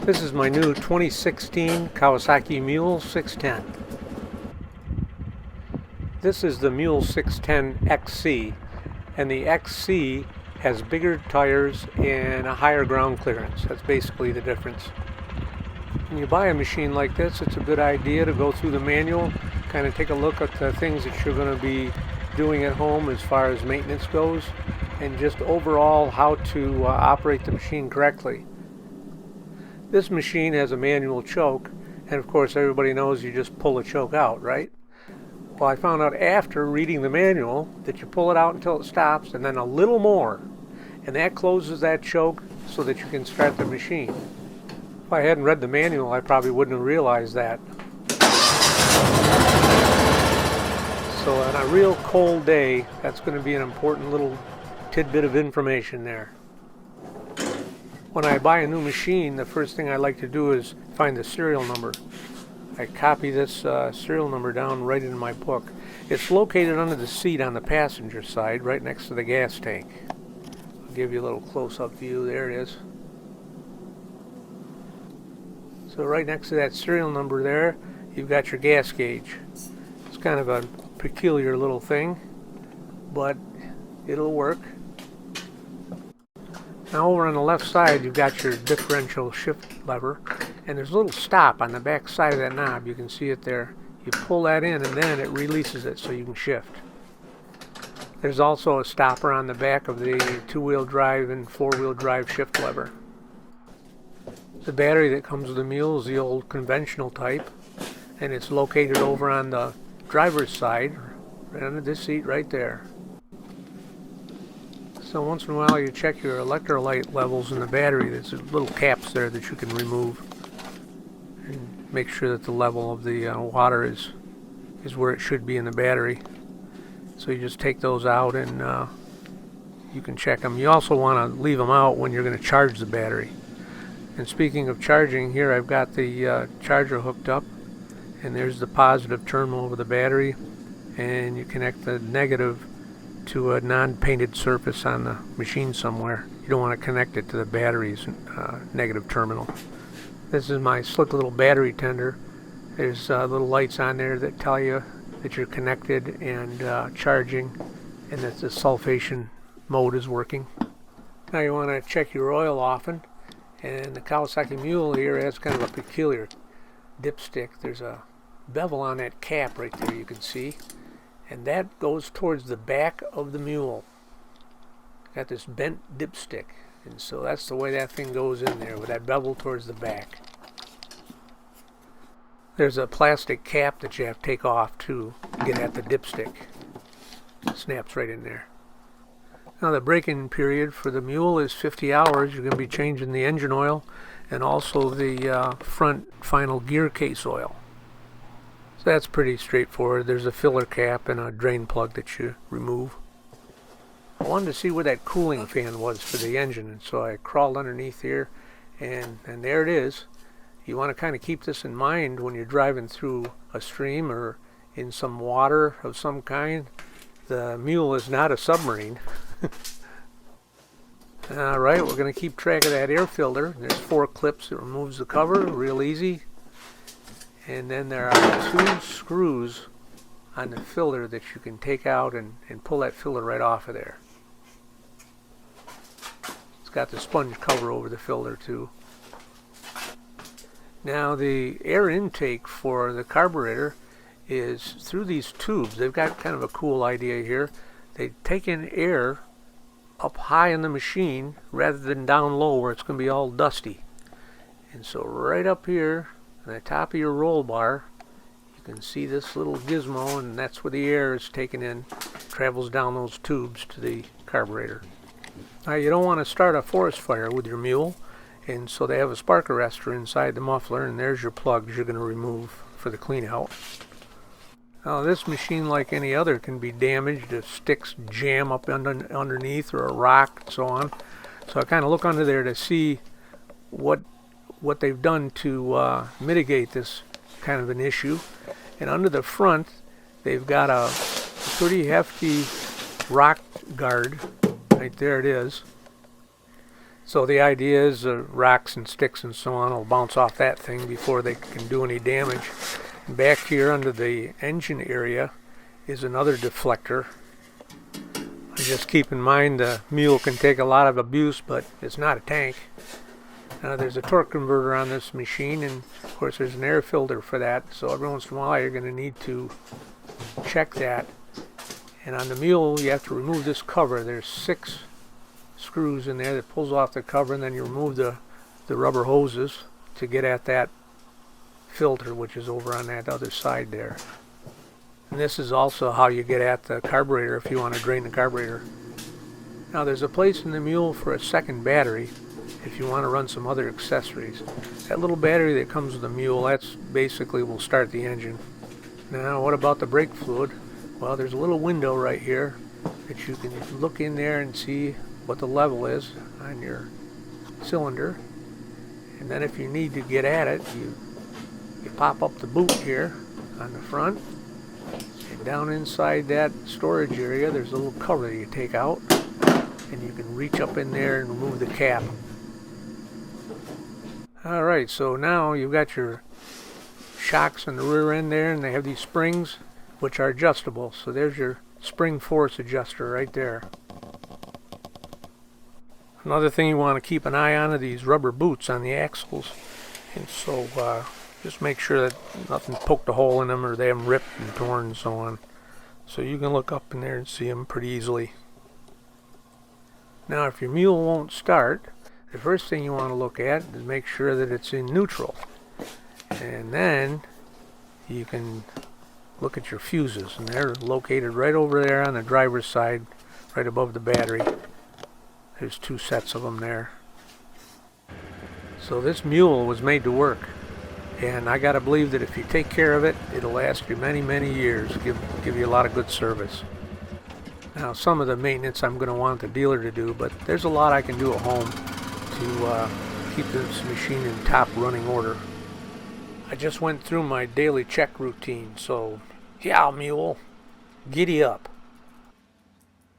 This is my new 2016 Kawasaki Mule 610. This is the Mule 610 XC, and the XC has bigger tires and a higher ground clearance. That's basically the difference. When you buy a machine like this, it's a good idea to go through the manual, kind of take a look at the things that you're going to be doing at home as far as maintenance goes, and just overall how to operate the machine correctly. This machine has a manual choke, and of course everybody knows you just pull the choke out, right? Well, I found out after reading the manual that you pull it out until it stops and then a little more, and that closes that choke so that you can start the machine. If I hadn't read the manual, I probably wouldn't have realized that. So on a real cold day, that's going to be an important little tidbit of information there. When I buy a new machine, the first thing I like to do is find the serial number. I copy this serial number down right in my book. It's located under the seat on the passenger side, right next to the gas tank. I'll give you a little close-up view. There it is. So right next to that serial number there, you've got your gas gauge. It's kind of a peculiar little thing, but it'll work. Now over on the left side, you've got your differential shift lever, and there's a little stop on the back side of that knob. You can see it there. You pull that in and then it releases it so you can shift. There's also a stopper on the back of the two-wheel drive and four-wheel drive shift lever. The battery that comes with the Mule is the old conventional type, and it's located over on the driver's side, right under this seat right there. So once in a while you check your electrolyte levels in the battery. There's little caps there that you can remove and make sure that the level of the water is where it should be in the battery. So you just take those out and you can check them. You also want to leave them out when you're going to charge the battery. And speaking of charging, here I've got the charger hooked up, and there's the positive terminal of the battery, and you connect the negative to a non-painted surface on the machine somewhere. You don't want to connect it to the battery's negative terminal. This is my slick little battery tender. There's little lights on there that tell you that you're connected and charging, and that the sulfation mode is working. Now you want to check your oil often, and the Kawasaki Mule here has kind of a peculiar dipstick. There's a bevel on that cap right there, you can see. And that goes towards the back of the Mule. Got this bent dipstick, and so that's the way that thing goes in there, with that bevel towards the back. There's a plastic cap that you have to take off to get at the dipstick. It snaps right in there. Now the braking period for the Mule is 50 hours. You're going to be changing the engine oil and also the front final gear case oil. So that's pretty straightforward. There's a filler cap and a drain plug that you remove. I wanted to see where that cooling fan was for the engine, and so I crawled underneath here, and there it is. You want to kind of keep this in mind when you're driving through a stream or in some water of some kind. The Mule is not a submarine. Alright, we're going to keep track of that air filter. There's 4 clips that removes the cover, real easy. And then there are 2 screws on the filter that you can take out and pull that filter right off of there. It's got the sponge cover over the filter too. Now the air intake for the carburetor is through these tubes. They've got kind of a cool idea here. They take in air up high in the machine rather than down low where it's going to be all dusty. And so right up here on the top of your roll bar, you can see this little gizmo, and that's where the air is taken in, travels down those tubes to the carburetor. Now you don't want to start a forest fire with your Mule, and so they have a spark arrestor inside the muffler, and there's your plugs you're going to remove for the clean out. Now this machine, like any other, can be damaged if sticks jam up underneath, or a rock and so on. So I kind of look under there to see what they've done to mitigate this kind of an issue. And under the front, they've got a pretty hefty rock guard. Right there it is. So the idea is rocks and sticks and so on will bounce off that thing before they can do any damage. And back here under the engine area is another deflector. Just keep in mind the Mule can take a lot of abuse, but it's not a tank. There's a torque converter on this machine, and of course there's an air filter for that, so every once in a while you're going to need to check that. And on the Mule you have to remove this cover. There's 6 screws in there that pulls off the cover, and then you remove the rubber hoses to get at that filter, which is over on that other side there. And this is also how you get at the carburetor if you want to drain the carburetor. Now there's a place in the Mule for a second battery if you want to run some other accessories. That little battery that comes with the Mule, that's basically will start the engine. Now what about the brake fluid? Well, there's a little window right here that you can look in there and see what the level is on your cylinder. And then if you need to get at it, you pop up the boot here on the front. And down inside that storage area, there's a little cover that you take out. And you can reach up in there and remove the cap. Alright, so now you've got your shocks in the rear end there, and they have these springs which are adjustable. So there's your spring force adjuster right there. Another thing you want to keep an eye on are these rubber boots on the axles. And so just make sure that nothing poked a hole in them or they haven't ripped and torn and so on. So you can look up in there and see them pretty easily. Now if your Mule won't start, the first thing you want to look at is make sure that it's in neutral. And then you can look at your fuses, and they're located right over there on the driver's side, right above the battery. There's 2 sets of them there. So this Mule was made to work, and I gotta believe that if you take care of it, it'll last you many, many years, give you a lot of good service. Now some of the maintenance I'm gonna want the dealer to do, but there's a lot I can do at home to keep this machine in top running order. I just went through my daily check routine, so yeah, Mule, giddy up.